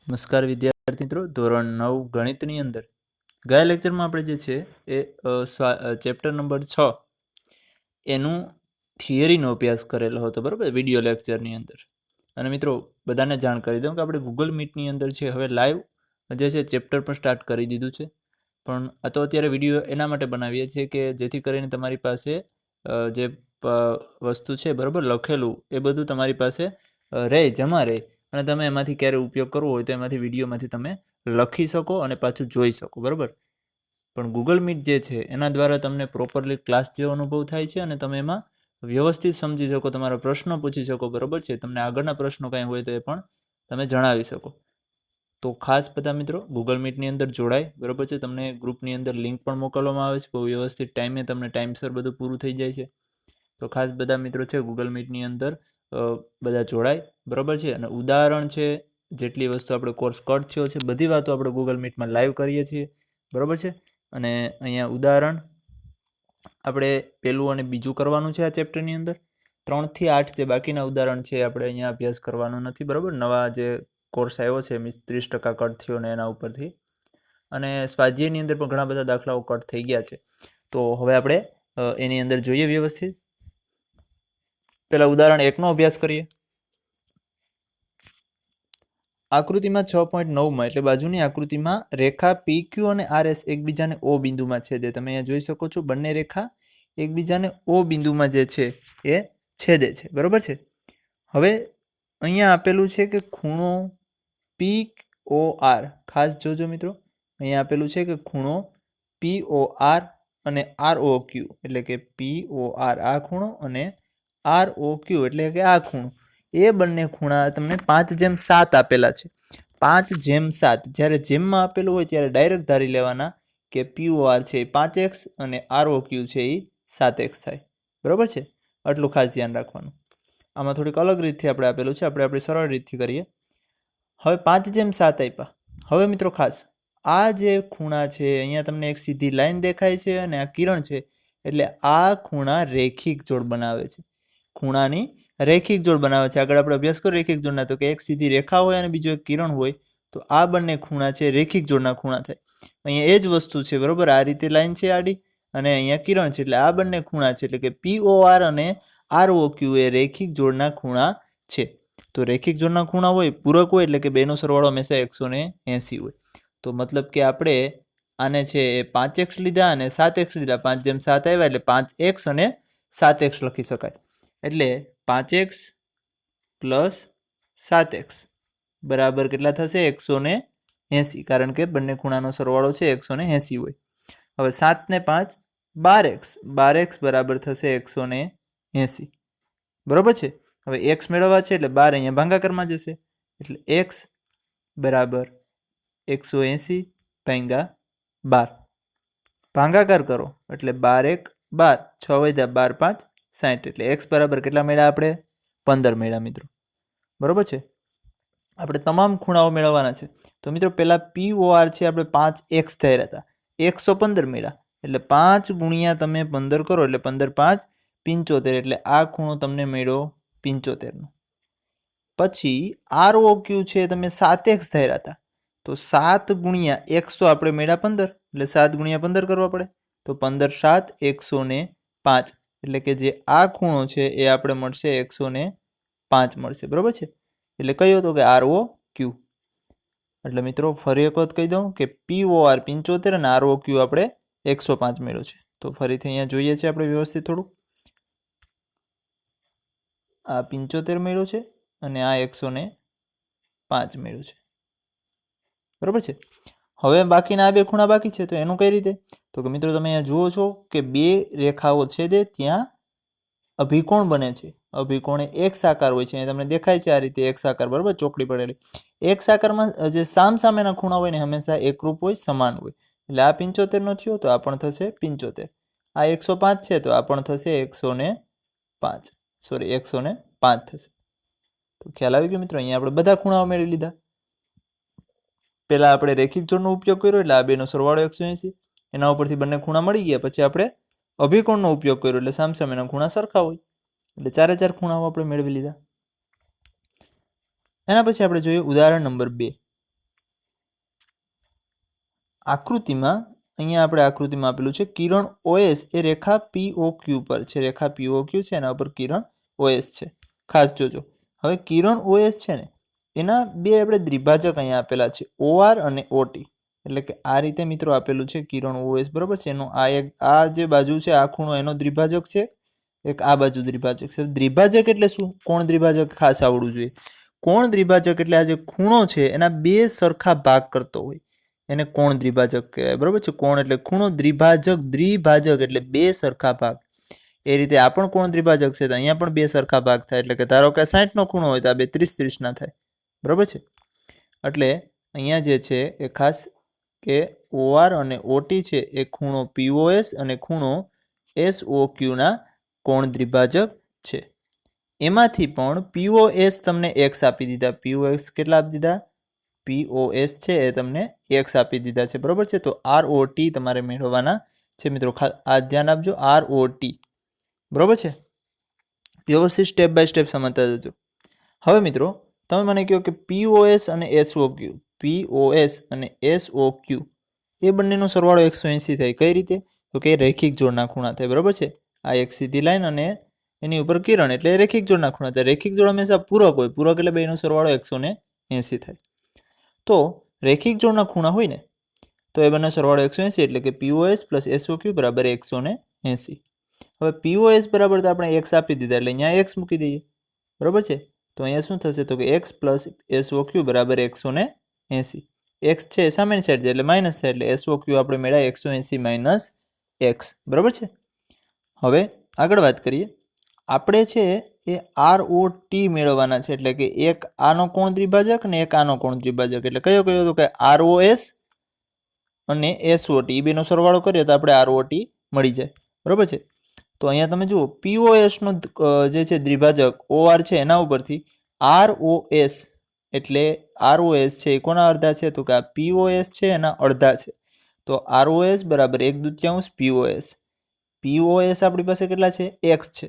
નમસ્કાર વિદ્યાર્થી મિત્રો, ધોરણ 9 ગણિતની અંદર ગયા લેક્ચરમાં આપણે જે છે એ ચેપ્ટર નંબર 6 એનું થિયરીનો અભ્યાસ કરેલો હતો, બરાબર, વિડીયો લેક્ચરની અંદર. અને મિત્રો બધાને જાણ કરી દઉં કે આપણે ગૂગલ મીટની અંદર છે હવે લાઈવ જે છે ચેપ્ટર પણ સ્ટાર્ટ કરી દીધું છે. પણ આ તો અત્યારે વિડીયો એના માટે બનાવીએ છીએ કે જેથી કરીને તમારી પાસે જે વસ્તુ છે, બરાબર, લખેલું એ બધું તમારી પાસે રહે, જમા રહે, અને તમે એમાંથી ક્યારે ઉપયોગ કરવો હોય તો એમાંથી વિડીયોમાંથી તમે લખી શકો અને પાછું જોઈ શકો, બરાબર. પણ ગૂગલ મીટ જે છે એના દ્વારા તમને પ્રોપરલી ક્લાસ જેવો અનુભવ થાય છે અને તમે એમાં વ્યવસ્થિત સમજી શકો, તમારા પ્રશ્નો પૂછી શકો, બરાબર છે. તમને આગળના પ્રશ્નો કાંઈ હોય તો એ પણ તમે જણાવી શકો. તો ખાસ બધા મિત્રો ગૂગલ મીટની અંદર જોડાય, બરાબર છે. તમને ગ્રુપની અંદર લિંક પણ મોકલવામાં આવે છે, બહુ વ્યવસ્થિત ટાઈમે તમને ટાઈમસર બધું પૂરું થઈ જાય છે. તો ખાસ બધા મિત્રો છે ગૂગલ મીટની અંદર બધા જોડાય, બરાબર છે. અને ઉદાહરણ છે, જેટલી વસ્તુ આપણે કોર્સ કટ થયો છે બધી વાતો આપણે ગૂગલ મીટમાં લાઈવ કરીએ છીએ, બરાબર છે. અને અહીંયા ઉદાહરણ આપણે પહેલું અને બીજું કરવાનું છે આ ચેપ્ટરની અંદર. 3 થી 8 જે બાકીના ઉદાહરણ છે આપણે અહીંયા અભ્યાસ કરવાનો નથી, બરાબર. નવા જે કોર્સ આવ્યો છે 30% કટ થયો ને એના ઉપરથી. અને સ્વાધ્યાયની અંદર પણ ઘણા બધા દાખલાઓ કટ થઈ ગયા છે. તો હવે આપણે એની અંદર જોઈએ વ્યવસ્થિત. પહેલા ઉદાહરણ 1નો અભ્યાસ કરીએ. આકૃતિમાં 6.9માં એટલે બાજુની આકૃતિમાં રેખા PQ અને RS એકબીજાને O બિંદુમાં છેદે. તમે અહીંયા જોઈ શકો છો બંને રેખા એકબીજાને O બિંદુમાં જે છે એ છેદે છે, બરાબર છે. હવે અહીંયા આપેલું છે કે ખૂણો POR, ખાસ જોજો મિત્રો, અહીંયા આપેલું છે કે ખૂણો POR અને ROQ એટલે કે POR આ ખૂણો અને ROQ એટલે કે આ ખૂણો, એ બંને ખૂણા તમને 5:7 આપેલા છે. 5:7 જ્યારે જેમમાં આપેલું હોય ત્યારે ડાયરેક્ટ ધારી લેવાના કે POR છે એ 5x અને ROQ છે એ 7x થાય, બરાબર છે. આટલું ખાસ ધ્યાન રાખવાનું. આમાં થોડીક અલગ રીતથી આપણે આપેલું છે, આપણે આપણી સરળ રીતથી કરીએ. હવે 5:7 આપ્યા. હવે મિત્રો ખાસ આ જે ખૂણા છે અહીંયા તમને એક સીધી લાઈન દેખાય છે અને આ કિરણ છે, એટલે આ ખૂણા રેખિક જોડ બનાવે છે. ખૂણાની રેખિક જોડ બનાવે છે. આગળ આપણે અભ્યાસ કર્યો રેખિક જોડના, તો કે એક સીધી રેખા હોય અને બીજો એક કિરણ હોય તો આ બંને ખૂણા છે રેખિક જોડના ખૂણા થાય. અહીંયા એ જ વસ્તુ છે, બરાબર. આ રીતે લાઈન છે આડી અને અહીંયા કિરણ છે, એટલે આ બંને ખૂણા છે, એટલે કે POR અને ROQ એ રેખિક જોડના ખૂણા છે. તો રેખિક જોડના ખૂણા હોય, પૂરક હોય, એટલે કે બેનો સરવાળો હંમેશા 180 હોય. તો મતલબ કે આપણે આને છે એ 5x લીધા અને 7x લીધા. 5:7 આવ્યા એટલે 5x અને 7x લખી શકાય. એટલે 5x + 7x બરાબર કેટલા થશે? 180, કારણ કે બંને ખૂણાનો સરવાળો છે 180 હોય. હવે 7 ને 5 12x, 12x બરાબર થશે 180, બરાબર છે. હવે x મેળવવા છે એટલે 12 અહીંયા ભાગાકારમાં જશે, એટલે x બરાબર 180 ભાગ્યા 12. ભાગાકાર કરો એટલે 12 1 12, 6 વધ્યા 12 5 60, એટલે x બરાબર કેટલા મેળવ્યા આપણે? 15 મેળવ્યા મિત્રો, બરાબર છે. આપણે તમામ ખૂણાઓ મેળવવાના છે. તો મિત્રો પહેલા POR છે આપણે 5x ધાર્યા હતા, 115 મેળવ્યા, એટલે 5 ગુણ્યા તમે 15 કરો એટલે 15 5 75, એટલે આ ખૂણો તમને મળ્યો 75નો. પછી ROQ છે તમે 7x ધાર્યા હતા, તો 7 ગુણ્યા 100 આપણે મેળવ્યા 15, એટલે 7 ગુણ્યા 15 કરવા પડે, તો 15 7 105, એટલે કે જે આ ખૂણો છે એ આપણે મળશે 105 મળશે, બરાબર છે. એટલે કયો તો કે ROQ. એટલે મિત્રો ફરી એક વખત કહી દઉં કે POR 75 અને ROQ આપણે 105 મેળવ્યો છે. તો ફરીથી અહીંયા જોઈએ છે આપણે વ્યવસ્થિત થોડું. આ 75 મેળવ્યો છે અને આ 105 મેળવ્યો છે, બરાબર છે. હવે બાકીના આ બે ખૂણા બાકી છે, તો એનું કઈ રીતે? તો કે મિત્રો તમે અહીંયા જુઓ છો કે બે રેખાઓ છેદે ત્યાં અભિકોણ બને છે. અભિકોણ એક આકાર હોય છે, અહીંયા તમને દેખાય છે આ રીતે એક આકાર, બરાબર, ચોકડી પડેલી. એક આકારમાં જે સામસામેના ખૂણા હોય ને હંમેશા એકરૂપ હોય, સમાન હોય. એટલે આ 75 નો થયો તો આ પણ થશે 75. આ 105 છે તો આ પણ થશે 105, સોરી 105 થશે. તો ખ્યાલ આવી ગયો મિત્રો. અહીંયા આપણે બધા ખૂણાઓ મેળવી લીધા. પહેલા આપણે રેખિક જોડનો ઉપયોગ કર્યો એટલે આ બેનો સરવાળો 180, એના ઉપરથી બંને ખૂણા મળી ગયા. પછી આપણે અભિકોણનો ઉપયોગ કર્યો એટલે સામસામેના ખૂણા સરખા હોય, એટલે 4 ખૂણાઓ આપણે મેળવી લીધા. એના પછી આપણે જોઈએ ઉદાહરણ નંબર 2. આકૃતિમાં અહીંયા આપણે આકૃતિમાં આપેલું છે કિરણ OS એ રેખા POQ પર છે. રેખા POQ છે એના ઉપર કિરણ OS છે. ખાસ જોજો. હવે કિરણ OS છે ને એના બે આપણે દ્વિભાજક અહીંયા આપેલા છે OR અને OT. એટલે કે આ રીતે મિત્રો આપેલું છે કિરણ OS, બરાબર છે. એનો આ જે બાજુ છે આ ખૂણો એનો દ્વિભાજક છે, એક આ બાજુ દ્વિભાજક છે. દ્વિભાજક એટલે શું? કોણ દ્વિભાજક ખાસ આવડવું જોઈએ. કોણ દ્વિભાજક એટલે આ જે ખૂણો છે એના બે સરખા ભાગ કરતો હોય એને કોણ દ્વિભાજક કહેવાય, બરાબર છે. કોણ એટલે ખૂણો, દ્વિભાજક એટલે બે સરખા ભાગ. એ રીતે આ પણ કોણ દ્વિભાજક છે તો અહીંયા પણ બે સરખા ભાગ થાય. એટલે કે ધારો કે 60નો ખૂણો હોય તો આ બે 30-30ના થાય, બરાબર છે. એટલે અહીંયા જે છે એ ખાસ કે OR અને OT છે એ ખૂણો POS અને ખૂણો SOQના કોણ દ્વિભાજક છે. એમાંથી પણ POS તમને x આપી દીધા. POS કેટલા આપી દીધા? POS છે એ તમને x આપી દીધા છે, બરાબર છે. તો ROT તમારે મેળવવાના છે મિત્રો. આ ધ્યાન આપજો, ROT, બરાબર છે. વ્યવસ્થિત સ્ટેપ બાય સ્ટેપ સમજતા જજો. હવે મિત્રો તમે મને કહો કે POS અને SOQ એ બંનેનો સરવાળો 180 થાય. કઈ રીતે? તો કે રેખિક જોડના ખૂણા થાય, બરાબર છે. આ એક સીધી લાઈન અને એની ઉપર કિરણ એટલે રેખિક જોડના ખૂણા થાય. રેખિક જોડ હંમેશા પૂરક હોય. પૂરક એટલે બેનો સરવાળો 180 થાય. તો રેખિક જોડના ખૂણા હોય ને તો એ બંને સરવાળો 180 એટલે કે POS પ્લસ SOQ બરાબર 180. હવે POS બરાબર તો આપણે x આપી દીધા એટલે અહીંયા x મૂકી દઈએ, બરાબર છે. તો અહીંયા શું થશે તો કે x પ્લસ SOQ બરાબર 180. x છે સામેની સાઈડ જાય એટલે માઇનસ થાય એટલે SOQ આપણે મેળવ્યા 180 માઇનસ x, બરાબર છે. હવે આગળ વાત કરીએ. આપણે છે એ ROT મેળવવાના છે. એટલે કે એક આનો કોણ દ્વિભાજક અને એક આનો કોણ દ્વિભાજક. એટલે કયો તો કે ROS અને SOT એ બેનો સરવાળો કરીએ તો આપણે ROT મળી જાય, બરાબર છે. તો અહીંયા તમે જુઓ POS નો જે છે દ્વિભાજક OR છે એના ઉપરથી ROS એટલે ROS છે એ કોના અડધા છે તો કે આ POS છે એના અડધા છે. તો ROS બરાબર 1/2 POS. POS આપણી પાસે કેટલા છે? x છે.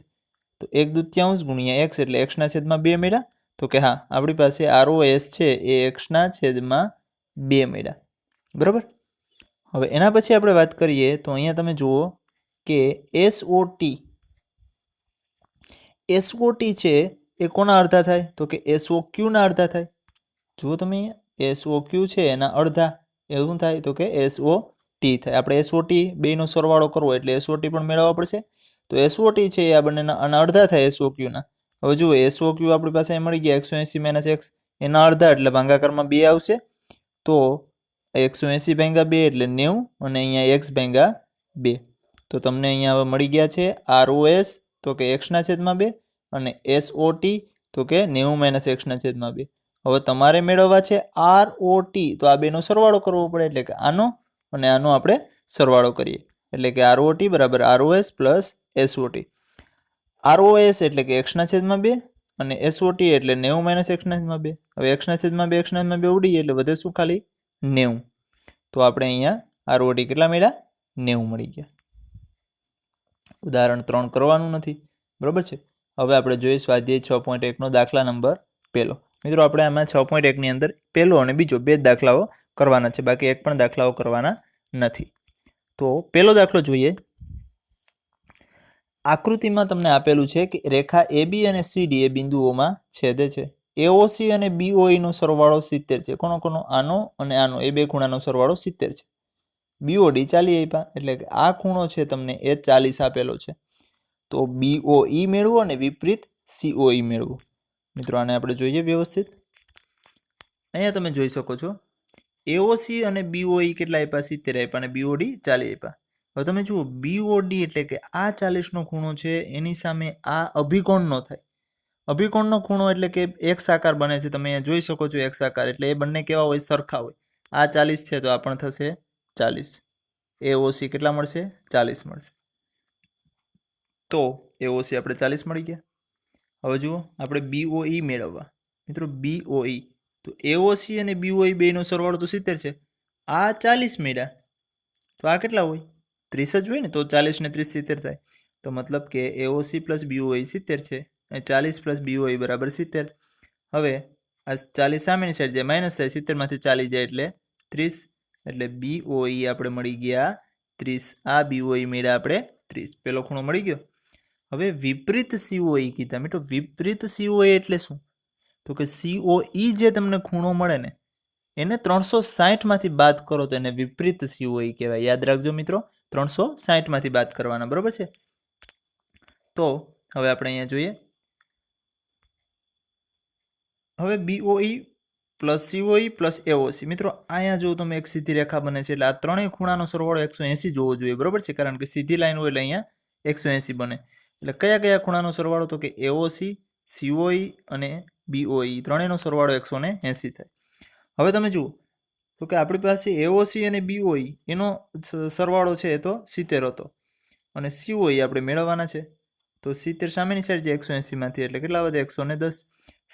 તો 1/2 ગુણ્યા x એટલે x ના છેદમાં 2 મળ્યા. તો કે હા આપણી પાસે ROS છે એ x ના છેદમાં 2 મળ્યા, બરાબર. હવે એના પછી આપણે વાત કરીએ તો અહીંયા તમે જુઓ કે SOT છે એ કોના અડધા થાય તો કે SOQ ના અડધા થાય. જુઓ તમે અહીંયા SOQ છે એના અડધા એવું થાય તો કે SOT થાય. આપણે SOT બેનો સરવાળો કરવો એટલે SOT પણ મેળવવા પડશે. તો SOT છે એ આ બંનેના અડધા થાય SOQ ના. હવે જુઓ SOQ આપણી પાસે મળી ગયા 180 માઇનસ x એના અડધા એટલે ભાગાકારમાં 2 આવશે. તો 180 ભાગ્યા 2 એટલે 90 અને અહીંયા x ભાગ્યા 2. તો તમને અહીંયા હવે મળી ગયા છે ROS તો કે x ના છેદમાં 2 અને SOT તો કે 90 માઇનસ x ના છેદમાં 2. હવે તમારે મેળવવા છે ROT તો આ બેનો સરવાળો કરવો પડે એટલે કે આનો અને આનો આપણે સરવાળો કરીએ એટલે કે ROT બરાબર ROS પ્લસ SOT. ROS એટલે કે x ના છેદમાં 2 અને SOT એટલે 90 માઇનસ x ના છેદમાં 2. હવે x ના છેદમાં 2 x ના છેદમાં 2 ઉડી એટલે વધે શું? ખાલી 90. તો આપણે અહીંયા ROT કેટલા મળ્યા? 90 મળી ગયા. ઉદાહરણ 3 કરવાનું નથી, બરાબર છે. હવે આપણે જોઈએ સ્વાધ્યાય 6.1 દાખલા નંબર પહેલો. મિત્રો આપણે આમાં 6.1ની અંદર પહેલો અને બીજો બે દાખલાઓ કરવાના છે, બાકી એક પણ દાખલાઓ કરવાના નથી. તો પહેલો દાખલો જોઈએ. આકૃતિમાં તમને આપેલું છે કે રેખા AB અને CD એ બિંદુઓમાં છેદે છે. AOC અને BOE નો સરવાળો 70 છે. કોનો? આનો અને આનો એ બે ખૂણાનો સરવાળો 70 છે. BOD 40 આપ્યા એટલે કે આ ખૂણો છે તમને એ 40 આપેલો છે. તો BOE મેળવો અને વિપરીત COE મેળવો. મિત્રો આને આપણે જોઈએ વ્યવસ્થિત. અહીંયા તમે જોઈ શકો છો AOC અને BOE કેટલા આપ્યા? 70 આપ્યા અને BOD 40 આપ્યા. હવે તમે જુઓ BOD એટલે કે આ 40નો ખૂણો છે એની સામે આ અભિકોણનો થાય. અભિકોણનો ખૂણો એટલે કે એક આકાર બને છે. તમે અહીંયા જોઈ શકો છો એક આકાર એટલે એ બંને કેવા હોય? સરખા હોય. આ 40 છે તો આ પણ થશે 40. AOC કેટલા મળશે? 40 મળશે. તો AOC આપણે 40 મળી ગયા. હવે જુઓ આપણે BOE મેળવવા. મિત્રો BOE તો AOC અને BOE બેનો સરવાળો તો 70 છે. આ 40 મળ્યા તો આ કેટલા હોય? 30 જ હોય ને. તો 40 ને 30 70 થાય. તો મતલબ કે AOC પ્લસ BOE 70 છે અને 40 પ્લસ BOE બરાબર 70. હવે આ 40 સામેની સાઈડ જાય માઇનસ થાય, 70 માંથી 40 જાય એટલે 30 એટલે BOE આપણે મળી ગયા 30. આ BOE મળ્યા આપણે 30. પેલો ખૂણો મળી ગયો. હવે વિપરીત COE કીધા મિત્રો. વિપરીત COE એટલે શું? તો કે COE જે તમને ખૂણો મળે ને એને 360 માંથી બાદ કરો તો એને વિપરીત COE કહેવાય. યાદ રાખજો મિત્રો, 360 માંથી બાદ કરવાના, બરોબર છે? તો હવે આપણે અહીંયા જોઈએ. હવે BOE plus COE plus AOC. મિત્રો અહીંયા જો તમે એક સીધી રેખા બને છે એટલે આ ત્રણેય ખૂણાનો સરવાળો 180 જોવો જોઈએ, બરોબર છે? કારણ કે સીધી લાઈન હોય એટલે અહીંયા 180 બને. એટલે કયા કયા ખૂણાનો સરવાળો? તો કે AOC, COE અને BOE ત્રણેયનો સરવાળો 180 થાય. હવે તમે જુઓ તો કે આપણી પાસે AOC અને BOE એનો સરવાળો છે એ તો 70 હતો અને COE આપણે મેળવવાના છે. તો 70 સામેની સાઈડ છે 180 માંથી એટલે કેટલા વધે? 110.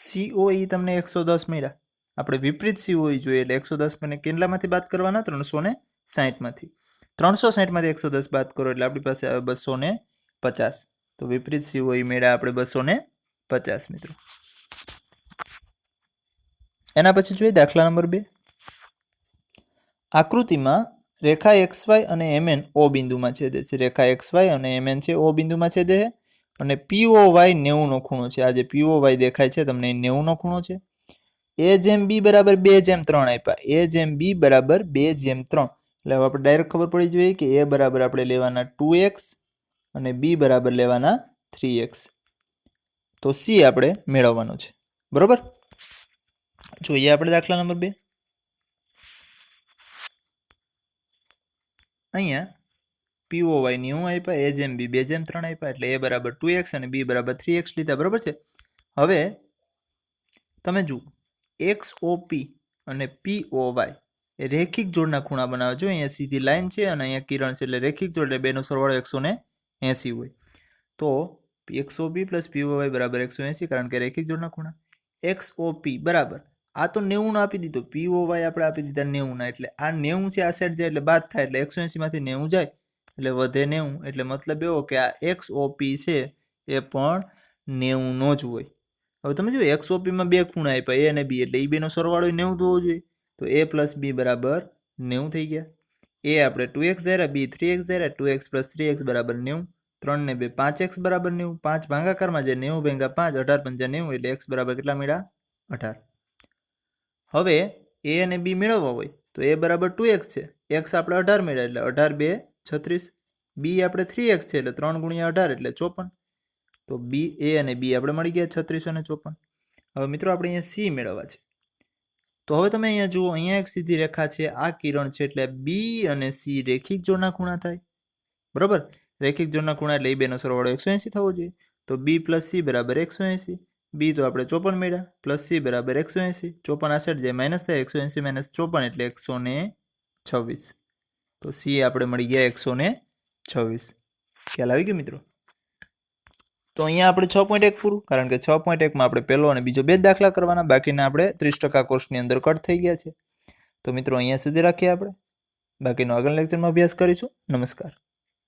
COE તમને 110 મળ્યા. આપણે વિપરીત COE જોઈએ એટલે 110 મને કેટલામાંથી બાદ કરવાના? 360 માંથી. 360 માંથી 110 બાદ કરો એટલે આપણી પાસે આવે 250. તો વિપરીત COE મેળવ્યા આપણે 250 મિત્રો. એના પછી જોઈએ દાખલા નંબર 2. આકૃતિમાં રેખા XY અને MN O બિંદુમાં છેદે છે. રેખા XY અને MN છે O બિંદુમાં છેદે છે અને POY 90 નો ખૂણો છે. આ જે POY દેખાય છે તમને 90 નો ખૂણો છે. A/B બરાબર 2/3 આપ્યા. A/B બરાબર 2/3. એટલે હવે આપણે ડાયરેક્ટ ખબર પડી જોઈએ કે A બરાબર આપણે લેવાના 2x અને B બરાબર લેવાના 3x. તો C આપણે મેળવવાનું છે, બરોબર? જોઈએ આપણે દાખલા નંબર 2. અહીંયા POY 90 આપ્યા, A/B 2/3 આપ્યા એટલે A બરાબર 2x અને B બરાબર 3x લીધા, બરોબર છે? હવે તમે જુઓ XOP અને POY એ રેખિક જોડના ખૂણા બનાવે છે. અહીંયા સીધી લાઈન છે અને અહીંયા કિરણ છે એટલે રેખિક જોડ એટલે બેનો સરવાળો 180 હોય. તો XOP પ્લસ POY બરાબર 180 કારણ કે રેખિક જોડના ખૂણા. XOP બરાબર આ તો 90 નો આપી દીધો, POY આપણે આપી દીધા 90 ના એટલે આ 90 છે આ સાઈડ જાય એટલે બાદ થાય એટલે 180 માંથી 90 જાય એટલે વધે 90. એટલે મતલબ એવો કે આ XOP છે એ પણ 90 નો જ હોય. હવે તમે જો XOP માં બે ખૂણા આપ્યા A અને B એટલે એ બેનો સરવાળો 90 થવો જોઈએ. તો A પ્લસ B બરાબર 90 થઈ ગયા. A આપણે 2x ધાર્યા, B 3x ધાર્યા, 2x plus 3x બરાબર 90. 3 ને 2 5x બરાબર 90. 5 ભાગાકારમાં છે 90 ભાગ્યા 5 18 પંચા 90 એટલે x બરાબર કેટલા મળ્યા? 18. હવે A અને B મેળવવા હોય તો A બરાબર 2x છે, x આપણે 18 મળ્યા એટલે 18 2 36. B આપણે 3x છે એટલે 3 ગુણ્યા 18 એટલે 54. તો A અને B આપણે મળી ગયા 36 અને 54. હવે મિત્રો આપણે અહીંયા C મેળવવા છે. તો હવે તમે અહીંયા જુઓ, અહીંયા એક સીધી રેખા છે, આ કિરણ છે એટલે B અને C રેખિક જોડના ખૂણા થાય, બરોબર? રેખિક જોડના ખૂણા એટલે એ બેનો સરવાળો 180 થવો જોઈએ. તો B પ્લસ C બરાબર 180. B તો આપણે 54 મળ્યા પ્લસ C બરાબર 180. 54 આ સાઈડ જાય માઇનસ થાય 180 માઇનસ 54 એટલે 126. તો C આપણે મળી ગયા 126. ખ્યાલ આવી ગયો મિત્રો? તો અહીંયા આપણે 6.1 પૂરું, કારણ કે 6.1 માં આપણે પહેલો અને બીજો 2 દાખલા કરવાના, બાકીના આપણે 30% કોર્સની અંદર કટ થઈ ગયા છે. તો મિત્રો અહીંયા સુધી રાખીએ આપણે, બાકીનો આગળના લેક્ચરમાં અભ્યાસ કરીશું. નમસ્કાર.